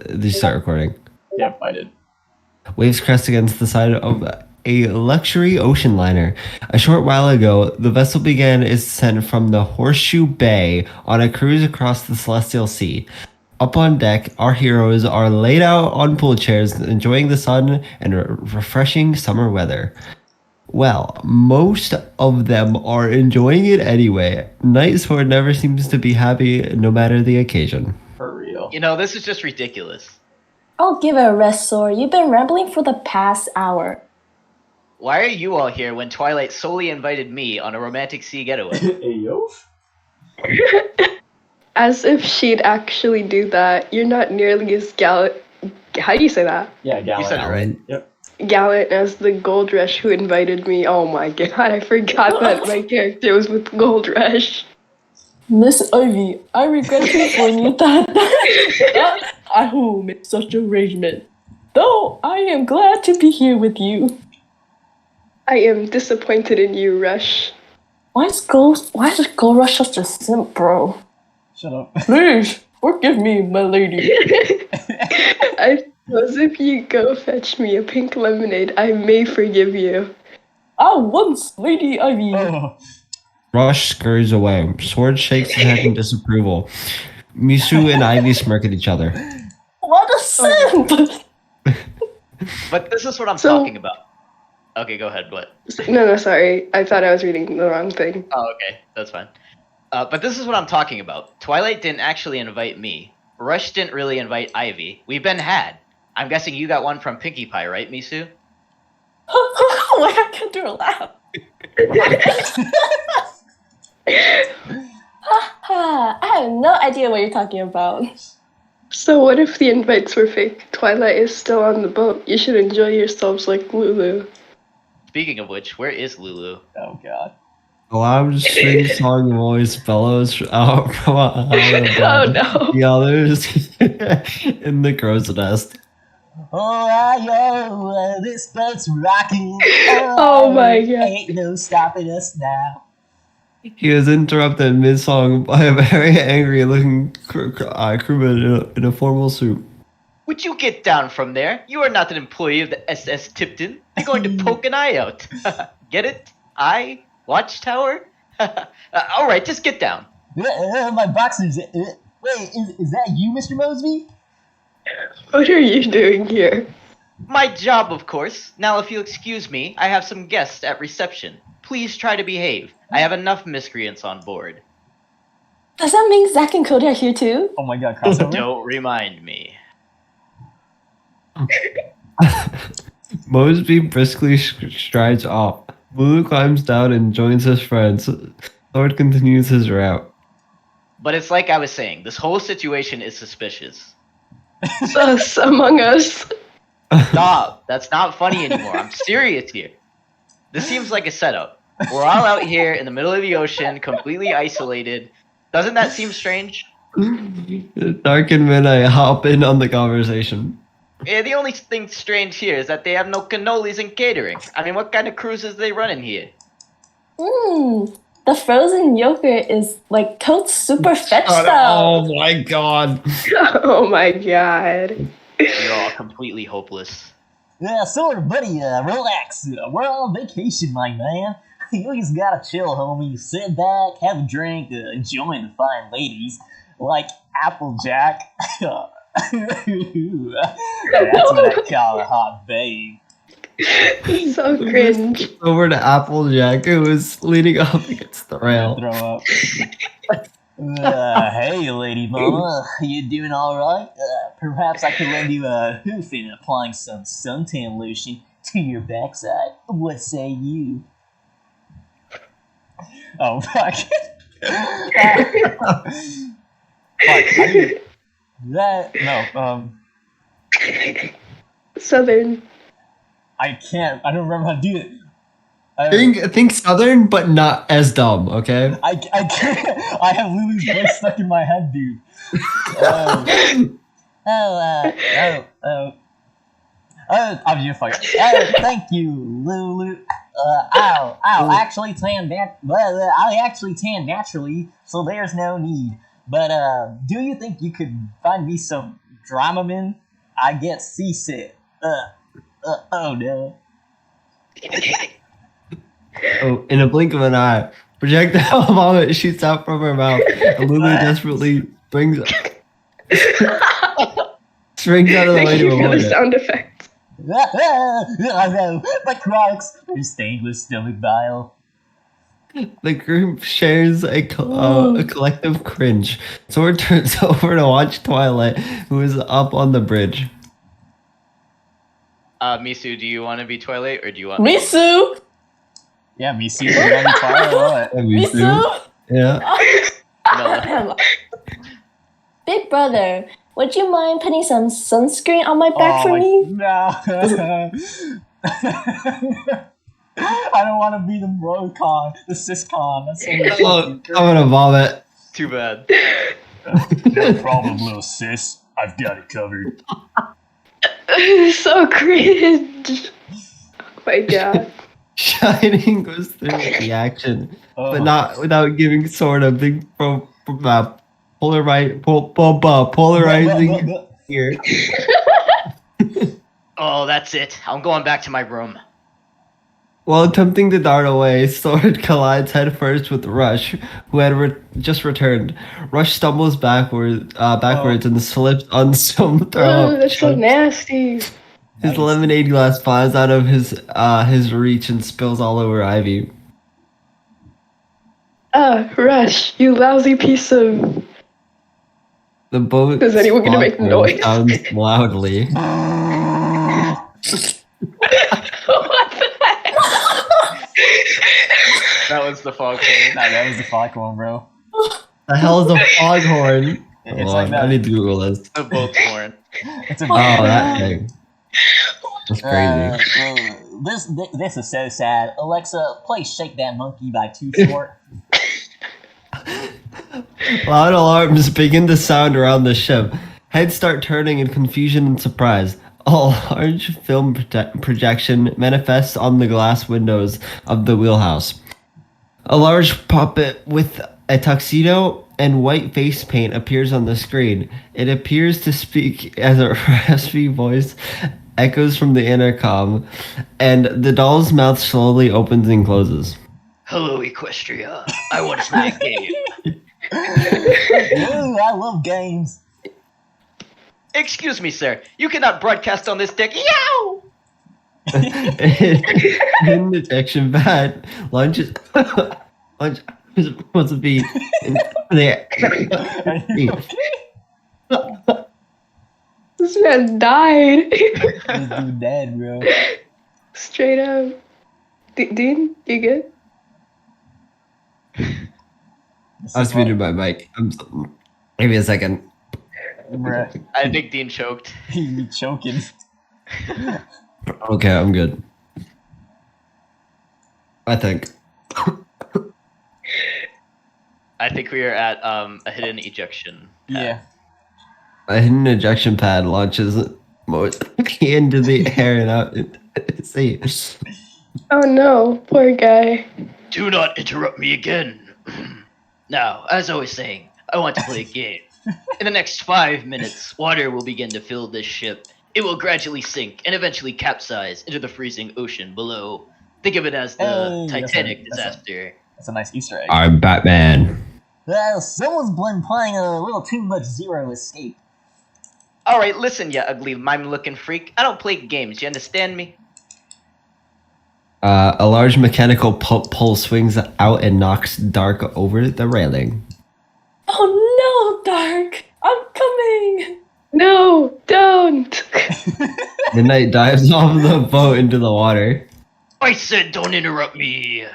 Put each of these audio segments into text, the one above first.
Did you start recording? Yep, I did. Waves crest against the side of a luxury ocean liner. A short while ago, the vessel began its descent from the Horseshoe Bay on a cruise across the Celestial Sea. Up on deck, our heroes are laid out on pool chairs, enjoying the sun and refreshing summer weather. Well, most of them are enjoying it anyway. Night Sword never seems to be happy, no matter the occasion. For real. You know, this is just ridiculous. I'll give it a rest, Sword. You've been rambling for the past hour. Why are you all here when Twilight solely invited me on a romantic sea getaway? Hey, yo. As if she'd actually do that. You're not nearly as gallant. How do you say that? Yeah, Gallant. You said it right. Yep. Gallant as the Gold Rush who invited me. Oh my god, I forgot that my character was with Gold Rush. Miss Ivy, I regret to inform you that I will make such arrangement. Though I am glad to be here with you. I am disappointed in you, Rush. Why is Gold Rush such a simp, bro? Shut up. Please, forgive me, my lady. I suppose if you go fetch me a pink lemonade, I may forgive you. Once, Lady Ivy. Oh. Rush scurries away. Sword shakes his head in disapproval. Misu and Ivy smirk at each other. What a simp! But this is what I'm talking about. Okay, go ahead. What? No, sorry. I thought I was reading the wrong thing. Oh, okay. That's fine. But this is what I'm talking about. Twilight didn't actually invite me. Rush didn't really invite Ivy. We've been had. I'm guessing you got one from Pinkie Pie, right, Misu? Why I can't do a laugh? I have no idea what you're talking about. So what if the invites were fake? Twilight is still on the boat. You should enjoy yourselves like Lulu. Speaking of which, where is Lulu? Oh, God. A loud string song voice bellows out from Oh no. the others in the crow's nest. Oh, this boat's rocking. Oh my god. Ain't no stopping us now. He is interrupted mid-song by a very angry-looking crewman in a formal suit. Would you get down from there? You are not an employee of the SS Tipton. I'm going to poke an eye out. Get it? Eye? Watchtower? Alright, just get down. My boxers. Wait, is that you, Mr. Mosby? What are you doing here? My job, of course. Now, if you'll excuse me, I have some guests at reception. Please try to behave. I have enough miscreants on board. Does that mean Zack and Cody are here too? Oh my God, crossover. Don't remind me. Mosby briskly strides off. Lulu climbs down and joins his friends. Sword continues his route. But it's like I was saying, this whole situation is suspicious. Sus among us. Stop. That's not funny anymore. I'm serious here. This seems like a setup. We're all out here in the middle of the ocean, completely isolated. Doesn't that seem strange? Dark and Midnight hop in on the conversation. Yeah, the only thing strange here is that they have no cannolis and catering. I mean, what kind of cruises they running here? The frozen yogurt is like Coat's super fetch style. Oh my god. Oh my god. You're all completely hopeless. Yeah, sorry, buddy. Relax. We're on vacation, my man. You just gotta chill, homie. Sit back, have a drink, join the fine ladies like Applejack. That's what I call a hot babe. So cringe. Over to Applejack, who was leaning up against the rail. Throw up. Hey, lady mama, you doing alright? Perhaps I could lend you a hoof in applying some suntan lotion to your backside. What say you? Oh, fuck. Southern. I can't. I don't remember how to do it. Think Southern, but not as dumb, okay? I can't. I have Lulu's voice stuck in my head, dude. I'm just like, Thank you, Lulu. I actually tan naturally, so there's no need. But do you think you could find me some Dramamine, I get seasick. Oh no. Oh, in a blink of an eye, projectile vomit shoots out from her mouth, and Lulu desperately springs out of the way Thank to you for avoid the it. sound effects. Oh no, my Crocs are stained with stomach bile. The group shares a collective cringe. Sword turns over to watch Twilight, who is up on the bridge. Misu, do you want to be Twilight or do you want me? Misu! Yeah, me see you on the fire or what? Misu! Yeah. No. Big brother, would you mind putting some sunscreen on my back for me? No. I don't want to be the bro-con, the cis-con. That's so much Oh, fucking I'm gonna vomit. Too bad. No problem, little sis. I've got it covered. So cringe. Oh my god. Shining goes through the action, Oh. but not without giving Sword a big polarizing ear. Oh, that's it. I'm going back to my room. While attempting to dart away, Sword collides headfirst with Rush, who had just returned. Rush stumbles backwards and slips on some throw Oh, up. that's so nasty. His lemonade glass flies out of his reach and spills all over Ivy. Rush, you lousy piece of. The boat Is anyone gonna make foghorn noise? sounds loudly. What the heck? That was the foghorn. Nah, that was the foghorn, bro. The hell is a foghorn? It's Hold like on, that. I need to Google this. The boat's horn. It's a Oh, that thing. That's crazy. This is so sad. Alexa, play "Shake That Monkey" by Too Short. Loud alarms begin to sound around the ship. Heads start turning in confusion and surprise. A large film projection manifests on the glass windows of the wheelhouse. A large puppet with a tuxedo and white face paint appears on the screen. It appears to speak as a raspy voice echoes from the intercom, and the doll's mouth slowly opens and closes. Hello, Equestria. I want to play a game. Ooh, I love games. Excuse me, sir. You cannot broadcast on this deck. Yow! In detection pad launches is supposed to be in there. Are you okay? This man died. This dude dead, bro. Straight up. Dean, you good? I was muted my mic. Give me a second. Bruh, I think Dean choked. he be choking. Okay, I'm good. I think. I think we are at a hidden ejection. Yeah. A hidden ejection pad launches into the air and out. See. Oh no, poor guy. Do not interrupt me again. Now, as I was saying, I want to play a game. In the next 5 minutes, water will begin to fill this ship. It will gradually sink and eventually capsize into the freezing ocean below. Think of it as the Hey, Titanic that's a- disaster. That's a nice Easter egg. I'm Batman. Someone's been playing a little too much Zero Escape. Alright, listen, you ugly mime-looking freak. I don't play games, you understand me? A large mechanical pole swings out and knocks Dark over the railing. Oh no, Dark! I'm coming! No, don't. Midnight dives off the boat into the water. I said don't interrupt me.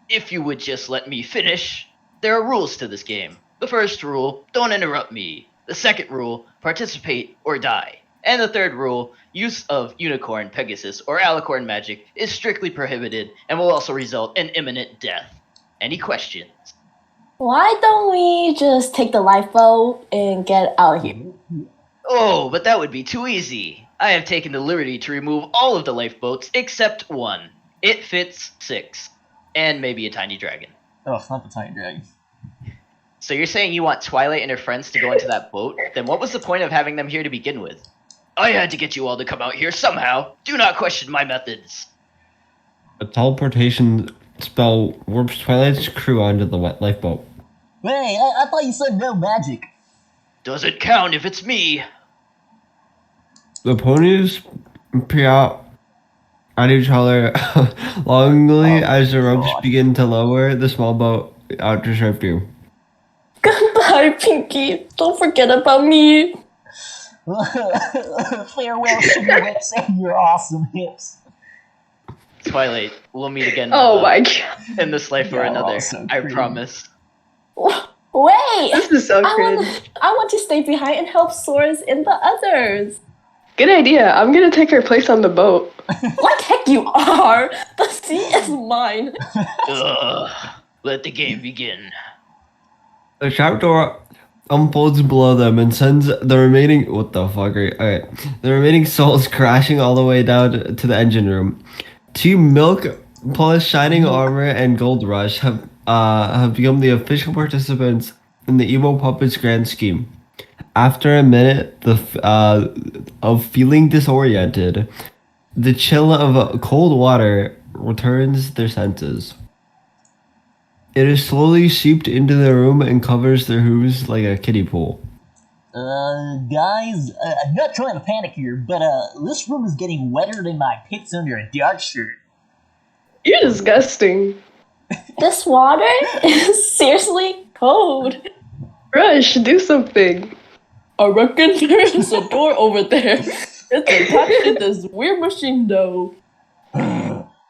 If you would just let me finish. There are rules to this game. The first rule, don't interrupt me. The second rule, participate or die. And the third rule, use of unicorn, Pegasus, or alicorn magic is strictly prohibited and will also result in imminent death. Any questions? Why don't we just take the lifeboat and get out of here? Oh, but that would be too easy. I have taken the liberty to remove all of the lifeboats except one. It fits 6. And maybe a tiny dragon. Oh, not the tiny dragon. So you're saying you want Twilight and her friends to go into that boat? Then what was the point of having them here to begin with? I had to get you all to come out here somehow. Do not question my methods. A teleportation spell warps Twilight's crew onto the lifeboat. Hey, I thought you said no magic. Doesn't count if it's me. The ponies peer out at each other longingly as the ropes begin to lower the small boat out to safety. Goodbye, Pinky. Don't forget about me. Farewell, sugar lips and your awesome hips. Twilight, we'll meet again. Oh my god. In this life or You're another. also I creepy. promise. Wait! This is so cringe. I want to stay behind and help Sora's and the others. Good idea. I'm gonna take her place on the boat. Like heck you are! The sea is mine. Ugh. Let the game begin. The trapdoor unfolds below them and sends the remaining the remaining souls crashing all the way down to the engine room. Two Milk plus Shining Armor and Gold Rush have become the official participants in the Evil Puppets grand scheme. After a minute of feeling disoriented, the chill of cold water returns their senses. It is slowly seeped into the room and covers their hooves like a kiddie pool. Guys, I'm not trying to panic here, but this room is getting wetter than my pits under a dark shirt. You're disgusting. This water is seriously cold. Rush, do something. I reckon there's a door over there. It's attached to this weird machine though.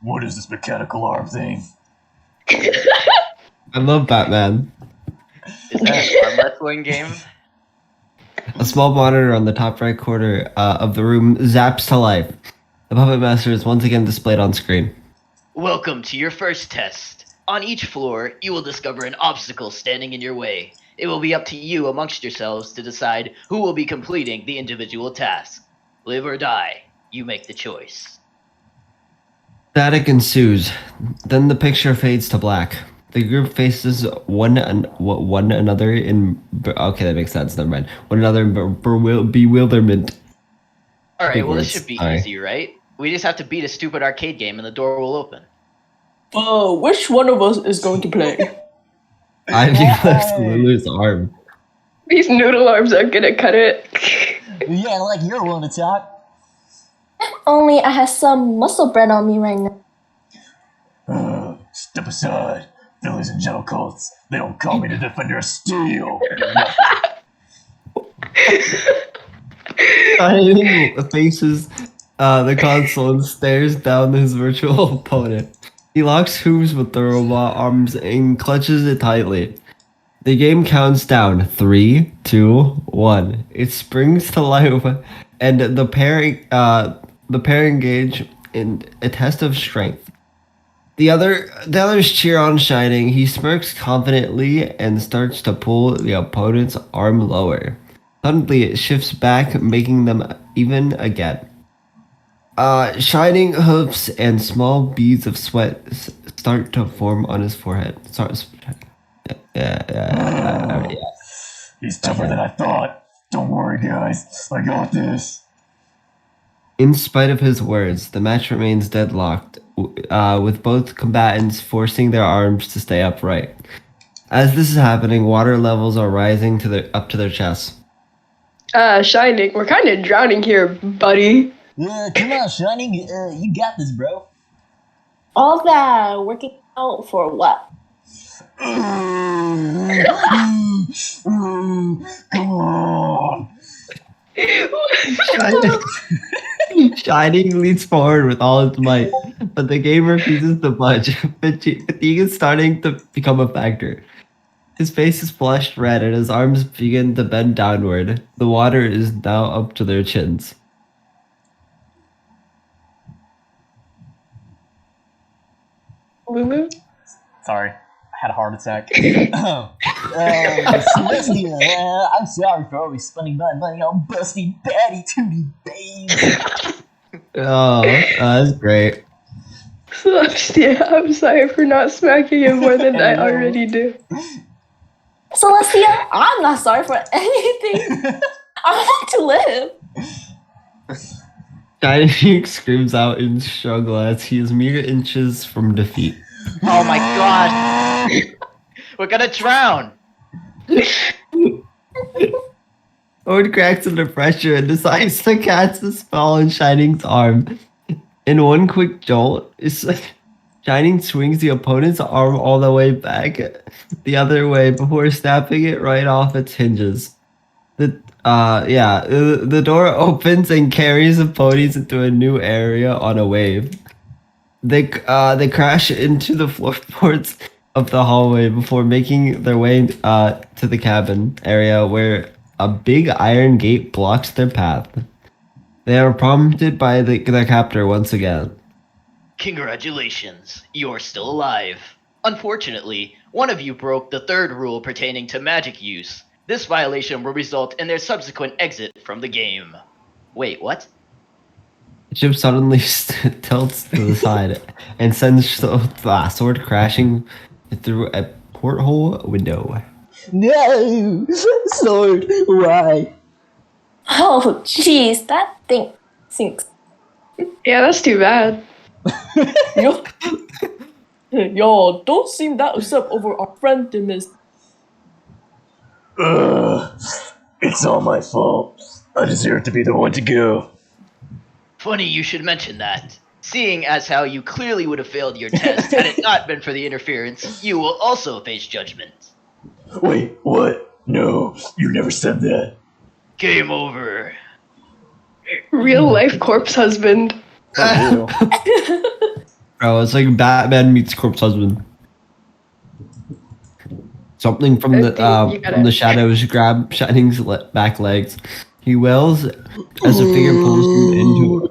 What is this mechanical arm thing? I love Batman. Is that an arm wrestling game? A small monitor on the top right corner of the room zaps to life. The Puppet Master is once again displayed on screen. Welcome to your first test. On each floor, you will discover an obstacle standing in your way. It will be up to you amongst yourselves to decide who will be completing the individual task. Live or die, you make the choice. Static ensues. Then the picture fades to black. The group faces one another in... Okay, that makes sense. Never mind. One another in bewilderment. Alright, Big well this words. should be Sorry. easy, right? We just have to beat a stupid arcade game and the door will open. Which one of us is going to play? Ivy lifts Lulu's arm. These noodle arms are gonna cut it. Yeah, like you're willing to talk. Only I have some muscle bread on me right now. Step aside. Phillies and gentle cults. They don't call me the defender of steel. Shining faces the console and stares down his virtual opponent. He locks hooves with the robot arms and clutches it tightly. The game counts down. 3, 2, 1. It springs to life, and the pair engage in a test of strength. The others cheer on Shining. He smirks confidently and starts to pull the opponent's arm lower. Suddenly, it shifts back, making them even again. Shining hoofs and small beads of sweat start to form on his forehead. Yeah. He's tougher than I thought. Don't worry, guys. I got this. In spite of his words, the match remains deadlocked, with both combatants forcing their arms to stay upright. As this is happening, water levels are rising up to their chests. Shining, we're kind of drowning here, buddy. Come on, Shining. You got this, bro. All that working out for what? Come on. Shining leans forward with all its might, but the game refuses to budge. Fatigue is starting to become a factor. His face is flushed red and his arms begin to bend downward. The water is now up to their chins. Lulu? Sorry, I had a heart attack. Celestia, I'm sorry for always spending my money on busty patty tootie babes. Oh, that's great. Celestia, I'm sorry for not smacking you more than I already do. Celestia, I'm not sorry for anything. I want to live. Shining screams out in struggle as he is mere inches from defeat. Oh my god! We're gonna drown! Ord cracks under pressure and decides to cast a spell on Shining's arm. In one quick jolt, Shining swings the opponent's arm all the way back the other way before snapping it right off its hinges. The door opens and carries the ponies into a new area on a wave. They crash into the floorboards of the hallway before making their way to the cabin area where a big iron gate blocks their path. They are prompted by their captor once again. Congratulations, you're still alive. Unfortunately, one of you broke the third rule pertaining to magic use. This violation will result in their subsequent exit from the game. Wait, what? The ship suddenly tilts to the side and sends Sword crashing through a porthole window. No! Sword, why? Oh, jeez, that thing sinks. Yeah, that's too bad. Yo, don't seem that upset over our friend Demis. It's all my fault. I deserve to be the one to go. Funny you should mention that. Seeing as how you clearly would have failed your test had it not been for the interference, you will also face judgment. Wait, what? No, you never said that. Game over. Real life corpse husband. Bro, it's like Batman meets Corpse Husband. Something from the shadows grab Shining's back legs. He wails as a figure pulls him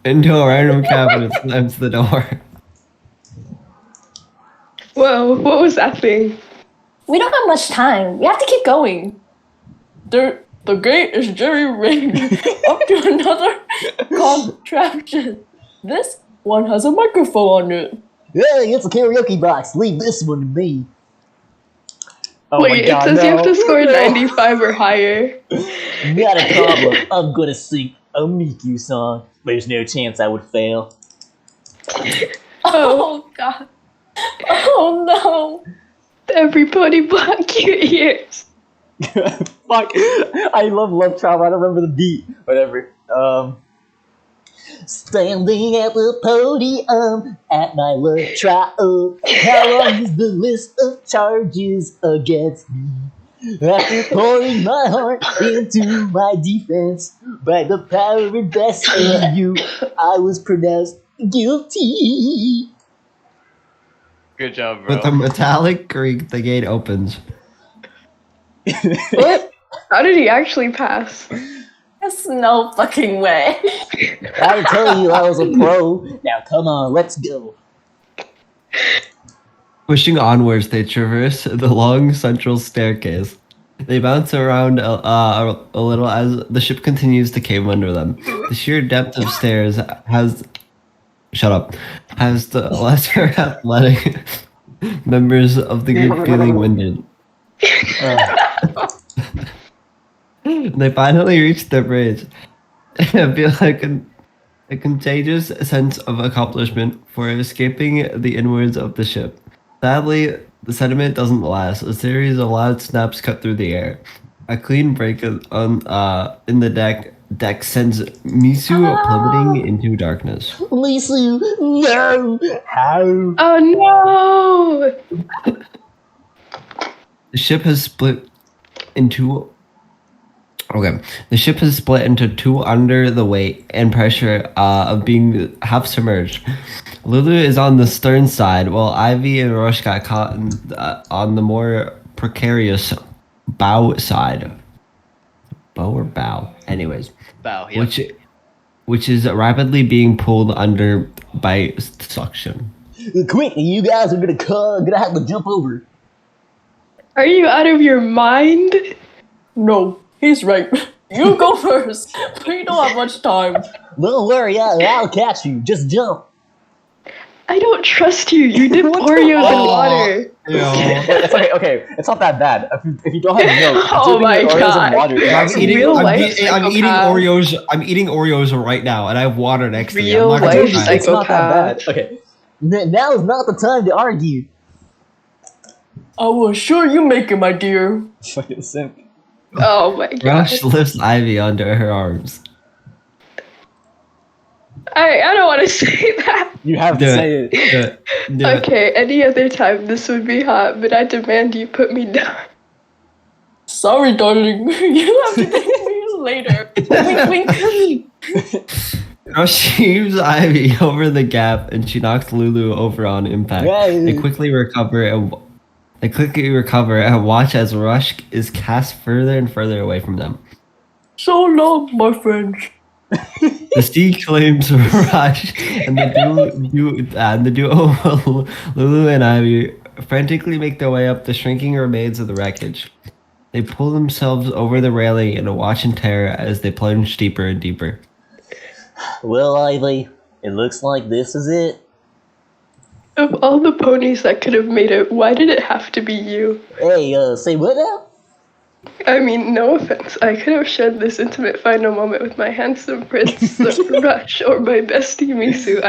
into a random cabin and slams the door. Whoa, what was that thing? We don't have much time. We have to keep going. The gate is jerry-rigged up to another contraption. This one has a microphone on it. Hey, it's a karaoke box. Leave this one to me. Oh Wait, it says you have to score 95 or higher. Not a problem. I'm gonna sing a Miku song. There's no chance I would fail. Oh, God. Oh, no. Everybody block your ears. Fuck. I love trauma. I don't remember the beat. Whatever. Standing at the podium at my love trial. How long is the list of charges against me? After pouring my heart into my defense, by the power invested in you, I was pronounced guilty. Good job, bro. With a metallic creak, the gate opens. What? How did he actually pass? There's no fucking way. I told you I was a pro. Now come on, let's go. Pushing onwards, they traverse the long central staircase. They bounce around a little as the ship continues to cave under them. The sheer depth of stairs has the lesser athletic members of the group feeling winded. They finally reach the bridge. I feel like a contagious sense of accomplishment for escaping the inwards of the ship. Sadly, the sentiment doesn't last. A series of loud snaps cut through the air. A clean break in the deck sends Misu plummeting into darkness. Misu, no! How? Oh no! The ship has split into two under the weight and pressure of being half submerged. Lulu is on the stern side, while Ivy and Rush got caught on the more precarious bow side. Bow or bow? Anyways. Bow, yep. Which is rapidly being pulled under by suction. Quickly, you guys are gonna have to jump over. Are you out of your mind? No, he's right. You go first. We don't have much time. Don't worry, I'll catch you. Just jump. I don't trust you. You dip What the- Oreos in Oh. water. It's okay. It's not that bad. If you don't have milk, Oh dipping my your Oreos God. in water is I'm actually eating. Real I'm, life I'm eating psychopath. Oreos. I'm eating Oreos right now, and I have water next to me. I'm Real not gonna life try it. It's not that bad. psychopath. Okay. Now is not the time to argue. I will assure you make it, my dear. Fucking simp. Oh my God. Rush lifts Ivy under her arms. I don't want to say that. You have to Do say it. it. Do it. Do it. Okay, any other time this would be hot, but I demand you put me down. Sorry, darling. You have to thank me later. Wink, wink. Rush heaves Ivy over the gap, and she knocks Lulu over on impact. Yay. They quickly recover and watch as Rush is cast further and further away from them. So long, my friends. The sea claims Rush, and the duo Lulu and Ivy frantically make their way up the shrinking remains of the wreckage. They pull themselves over the railing and watch in terror as they plunge deeper and deeper. Well, Ivy, it looks like this is it. Of all the ponies that could have made it, why did it have to be you? Hey, say what now? I mean, no offense. I could have shared this intimate final moment with my handsome prince, Rush, or my bestie, Misu.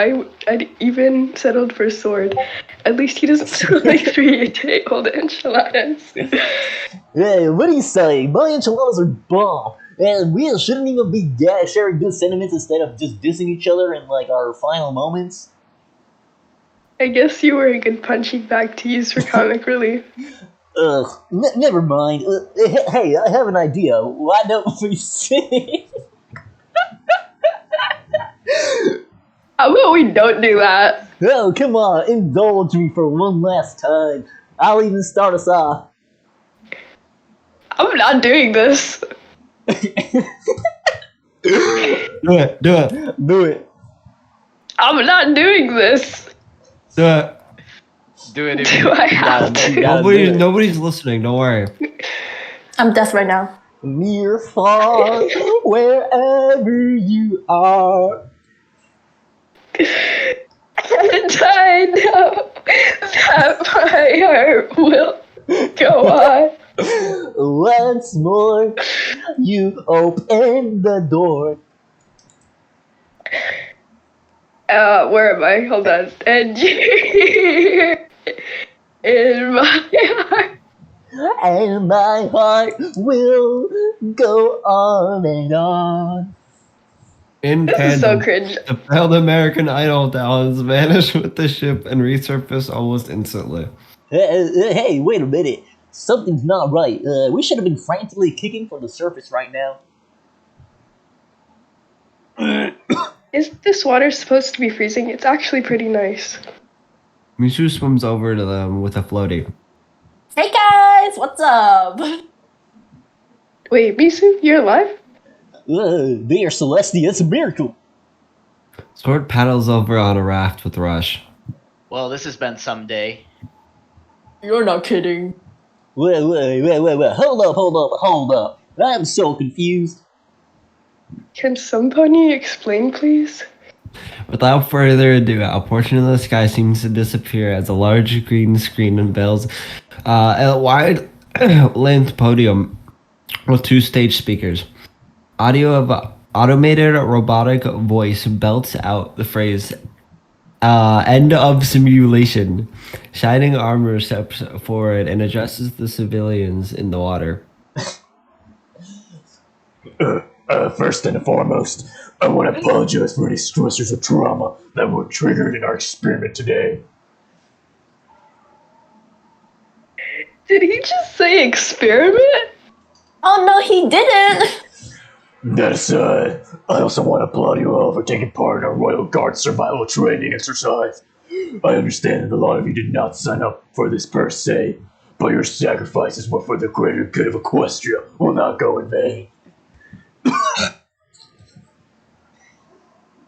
I'd even settled for Sword. At least he doesn't sound like 3-day-old enchiladas. Hey, what are you saying? My enchiladas are bomb. And we shouldn't even be sharing good sentiments instead of just dissing each other in like our final moments. I guess you were a good punching bag to use for comic relief. Ugh, never mind. Hey, I have an idea. Why don't we sing? How about we don't do that? Oh, come on, indulge me for one last time. I'll even start us off. I'm not doing this. Do it. Do it. Do it. I'm not doing this. Do it. Do it if Do you I have gotta- to? you gotta do it. Nobody's listening. Don't worry. I'm deaf right now. Near, far, wherever you are. And I know that my heart will go on. Once more, you open the door. Where am I? Hold on. And you're in my heart. And my heart will go on and on. In This is so tandem, cringe. the failed American Idol talents vanish with the ship and resurface almost instantly. Hey, wait a minute. Something's not right. We should have been frantically kicking for the surface right now. Isn't this water supposed to be freezing? It's actually pretty nice. Misu swims over to them with a floaty. Hey guys, what's up? Wait, Misu, you're alive? They are Celestia. It's a miracle. Sword paddles over on a raft with Rush. Well, this has been some day. You're not kidding. Wait. Hold up. I'm so confused. Can somebody explain, please? Without further ado, a portion of the sky seems to disappear as a large green screen unveils a wide length podium with two stage speakers. Audio of automated robotic voice belts out the phrase end of simulation. Shining armor steps forward and addresses the civilians in the water. First and foremost, I want to apologize for any stressors or trauma that were triggered in our experiment today. Did he just say experiment? Oh no, he didn't. That aside, I also want to applaud you all for taking part in our Royal Guard survival training exercise. I understand that a lot of you did not sign up for this per se, but your sacrifices were for the greater good of Equestria will not go in vain.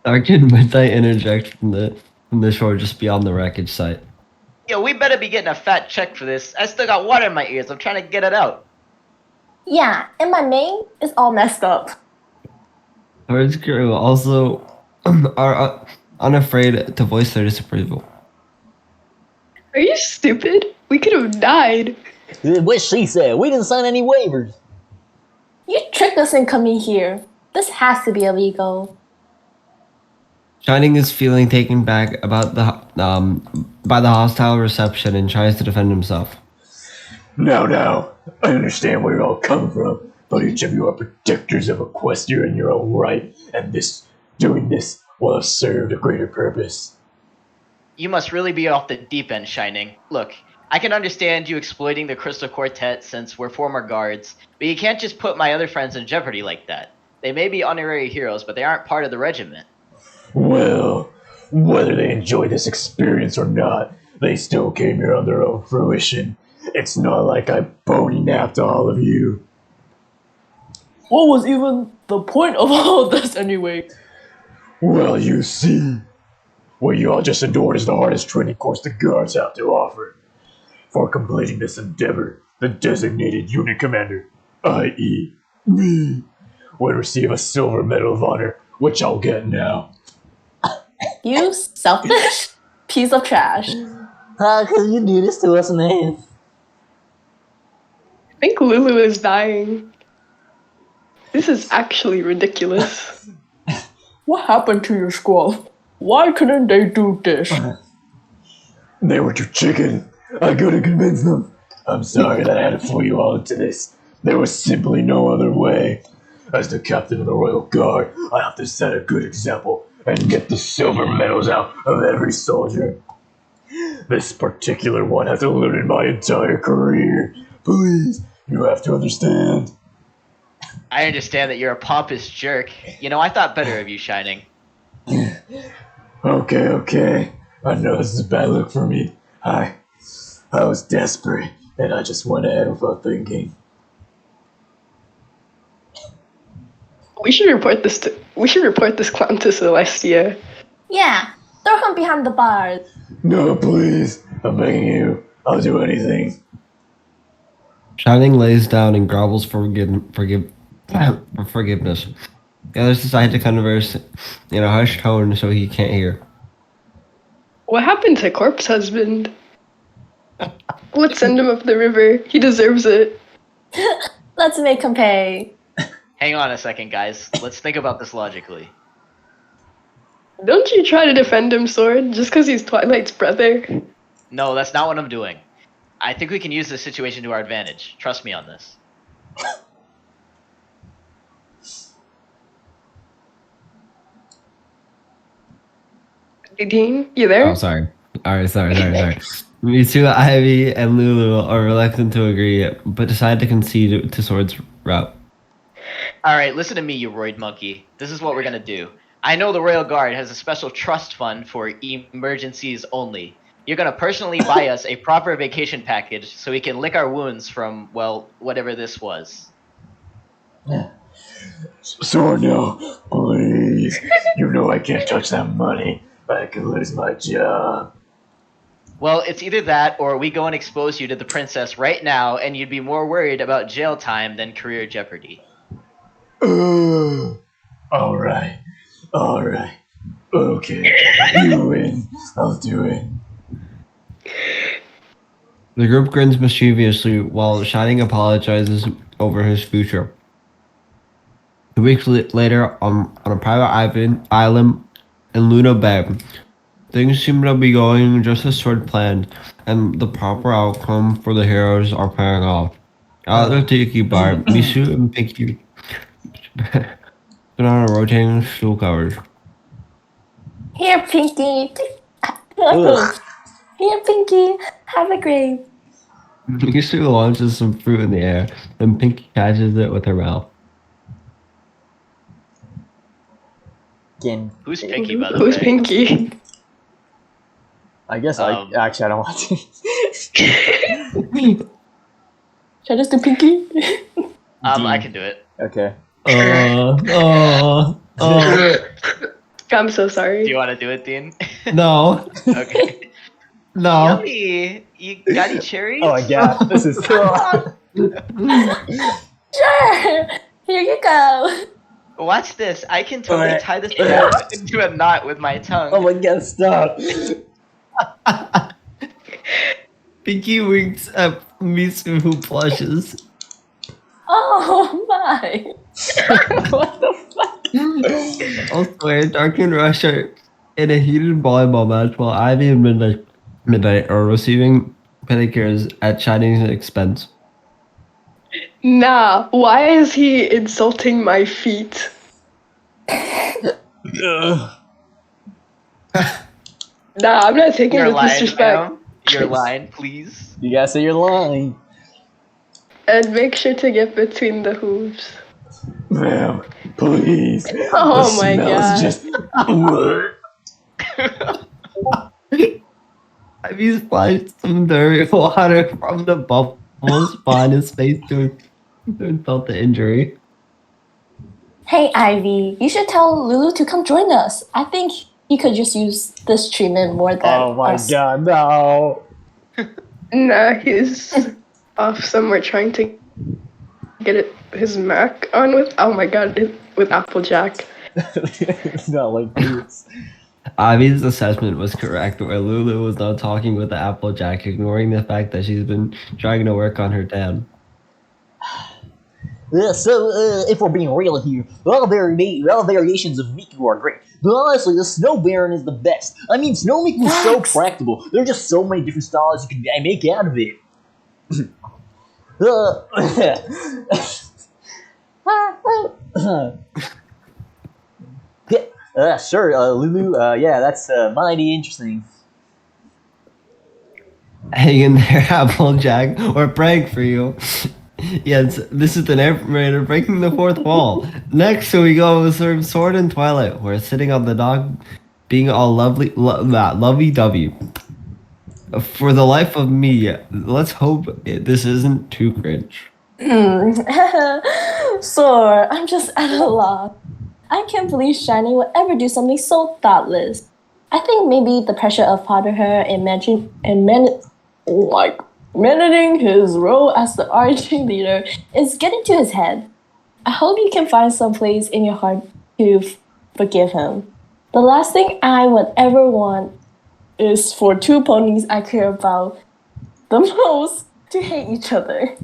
Sergeant Midnight interjects from the shore just beyond the wreckage site. Yo, we better be getting a fat check for this. I still got water in my ears. I'm trying to get it out. Yeah, and my name is all messed up. Thor's crew also are unafraid to voice their disapproval. Are you stupid? We could have died. What she said. We didn't sign any waivers. You tricked us in coming here. This has to be illegal. Shining is feeling taken back about by the hostile reception and tries to defend himself. Now, I understand where you're all coming from, but each of you are protectors of Equestria in your own right, and doing this will have served a greater purpose. You must really be off the deep end, Shining. Look, I can understand you exploiting the Crystal Quartet since we're former guards, but you can't just put my other friends in jeopardy like that. They may be honorary heroes, but they aren't part of the regiment. Well, whether they enjoy this experience or not, they still came here on their own fruition. It's not like I bony napped all of you. What was even the point of all this anyway? Well, you see, what you all just endured is the hardest training course the guards have to offer. For completing this endeavor, the designated unit commander, i.e., me, would receive a silver medal of honor, which I'll get now. You selfish piece of trash. How could you do this to us, man? I think Lulu is dying. This is actually ridiculous. What happened to your squad? Why couldn't they do this? They were too chicken. I couldn't convince them. I'm sorry that I had to fool you all into this. There was simply no other way. As the captain of the Royal Guard, I have to set a good example and get the silver medals out of every soldier. This particular one has eluded my entire career. Please, you have to understand. I understand that you're a pompous jerk. You know, I thought better of you, Shining. Okay. I know this is a bad look for me. I was desperate, and I just went ahead without thinking. We should report this clown to Celestia. Yeah, throw him behind the bars. No, please. I'm begging you. I'll do anything. Shining lays down and grovels for forgiveness. The others decide to converse in a hushed tone so he can't hear. What happened to Corpse Husband? Let's send him up the river. He deserves it. Let's make him pay. Hang on a second, guys. Let's think about this logically. Don't you try to defend him, Sword, just because he's Twilight's brother. No, that's not what I'm doing. I think we can use this situation to our advantage. Trust me on this. Hey, Dean, you there? Oh, sorry. Alright, sorry. Misu, Ivy, and Lulu are reluctant to agree, but decide to concede to Sword's route. Alright, listen to me, you roid monkey. This is what we're gonna do. I know the Royal Guard has a special trust fund for emergencies only. You're gonna personally buy us a proper vacation package so we can lick our wounds from, well, whatever this was. Sword, no. Please. You know I can't touch that money. I could lose my job. Well, it's either that or we go and expose you to the princess right now and you'd be more worried about jail time than career jeopardy. Alright. Okay. You win. I'll do it. The group grins mischievously while Shining apologizes over his future. 2 weeks later, on a private island in Luna Bay, things seem to be going just as Sword planned, and the proper outcome for the heroes are paying off. At the tiki bar, Misu and Pinky put on a rotating stool covers. Here, Pinky. Ugh. Here, Pinky. Have a grape. Misu launches some fruit in the air, and Pinky catches it with her mouth. Again, Who's Pinky, by the Who's way? Pinky? I guess actually I don't want to. Should I just do Pinky? I can do it. Okay. I'm so Do sorry. you want to do it, Dean? No, Okay. no. Yummy! You got any cherries? Oh my god, this is cool. Sure. Here you go. Watch this. I can totally Alright. tie this into a knot with my tongue. Oh my god, stop. Pinky winks at Misu who blushes. Oh my! What the fuck? Elsewhere, Dark and Rush are in a heated volleyball match while Ivy and Midnight are receiving pedicures at Shining's expense. Nah, why is he insulting my feet? Ugh. Nah, I'm not taking Your this line, disrespect. ma'am. Your line, please. You gotta say your line. And make sure to get between the hooves. Ma'am, please. Oh the my smell God. is just. Ivy splashed some dirty water from the bubbles behind his face to insult the injury. Hey Ivy, you should tell Lulu to come join us. I think he could just use this treatment more than Oh my us. god, no. Nah, he's off somewhere trying to get his Mac on with. Oh my God, with Applejack. It's not like this. Ivy's assessment was correct, where Lulu was now talking with the Applejack, ignoring the fact that she's been trying to work on her tan. If we're being real here, all variations of Miku are great. But honestly, the Snow Baron is the best. I mean, Snow Miku is so tractable. There are just so many different styles you can make out of it. Sure, Lulu, yeah, that's mighty interesting. Hang in there, Applejack. We're praying for you. Yes, this is the narrator breaking the fourth wall. Next, we go with Sword and Twilight. We're sitting on the dog, being all lovey-dovey. For the life of me, let's hope this isn't too cringe. Sore, I'm just at a loss. I can't believe Shining would ever do something so thoughtless. I think maybe the pressure of fatherhood and managing his role as the RG leader is getting to his head. I hope you can find some place in your heart to forgive him. The last thing I would ever want is for two ponies I care about the most to hate each other.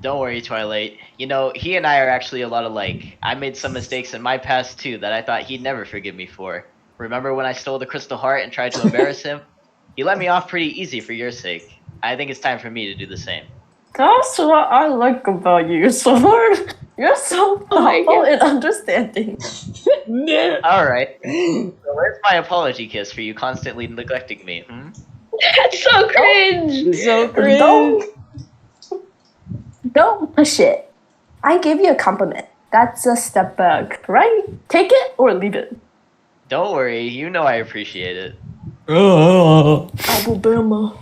Don't worry, Twilight. You know, he and I are actually a lot alike. I made some mistakes in my past too that I thought he'd never forgive me for. Remember when I stole the crystal heart and tried to embarrass him? He let me off pretty easy for your sake. I think it's time for me to do the same. That's what I like about you, Sword. You're so thoughtful and understanding. Alright. So where's my apology kiss for you constantly neglecting me, hmm? That's so cringe! It's so cringe. Don't push it. I gave you a compliment. That's a step back, right? Take it or leave it. Don't worry, you know I appreciate it. Alabama.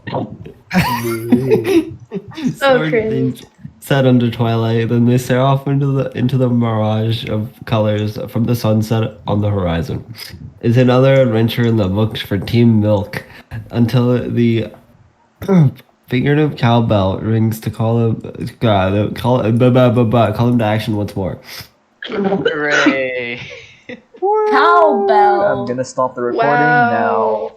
Sword cringe. things set under twilight, then they stare off into the mirage of colors from the sunset on the horizon. It's another adventure in the books for Team Milk until the figurative cowbell rings to call him call him to action once more. Hooray! Cowbell. I'm gonna stop the recording Wow. now.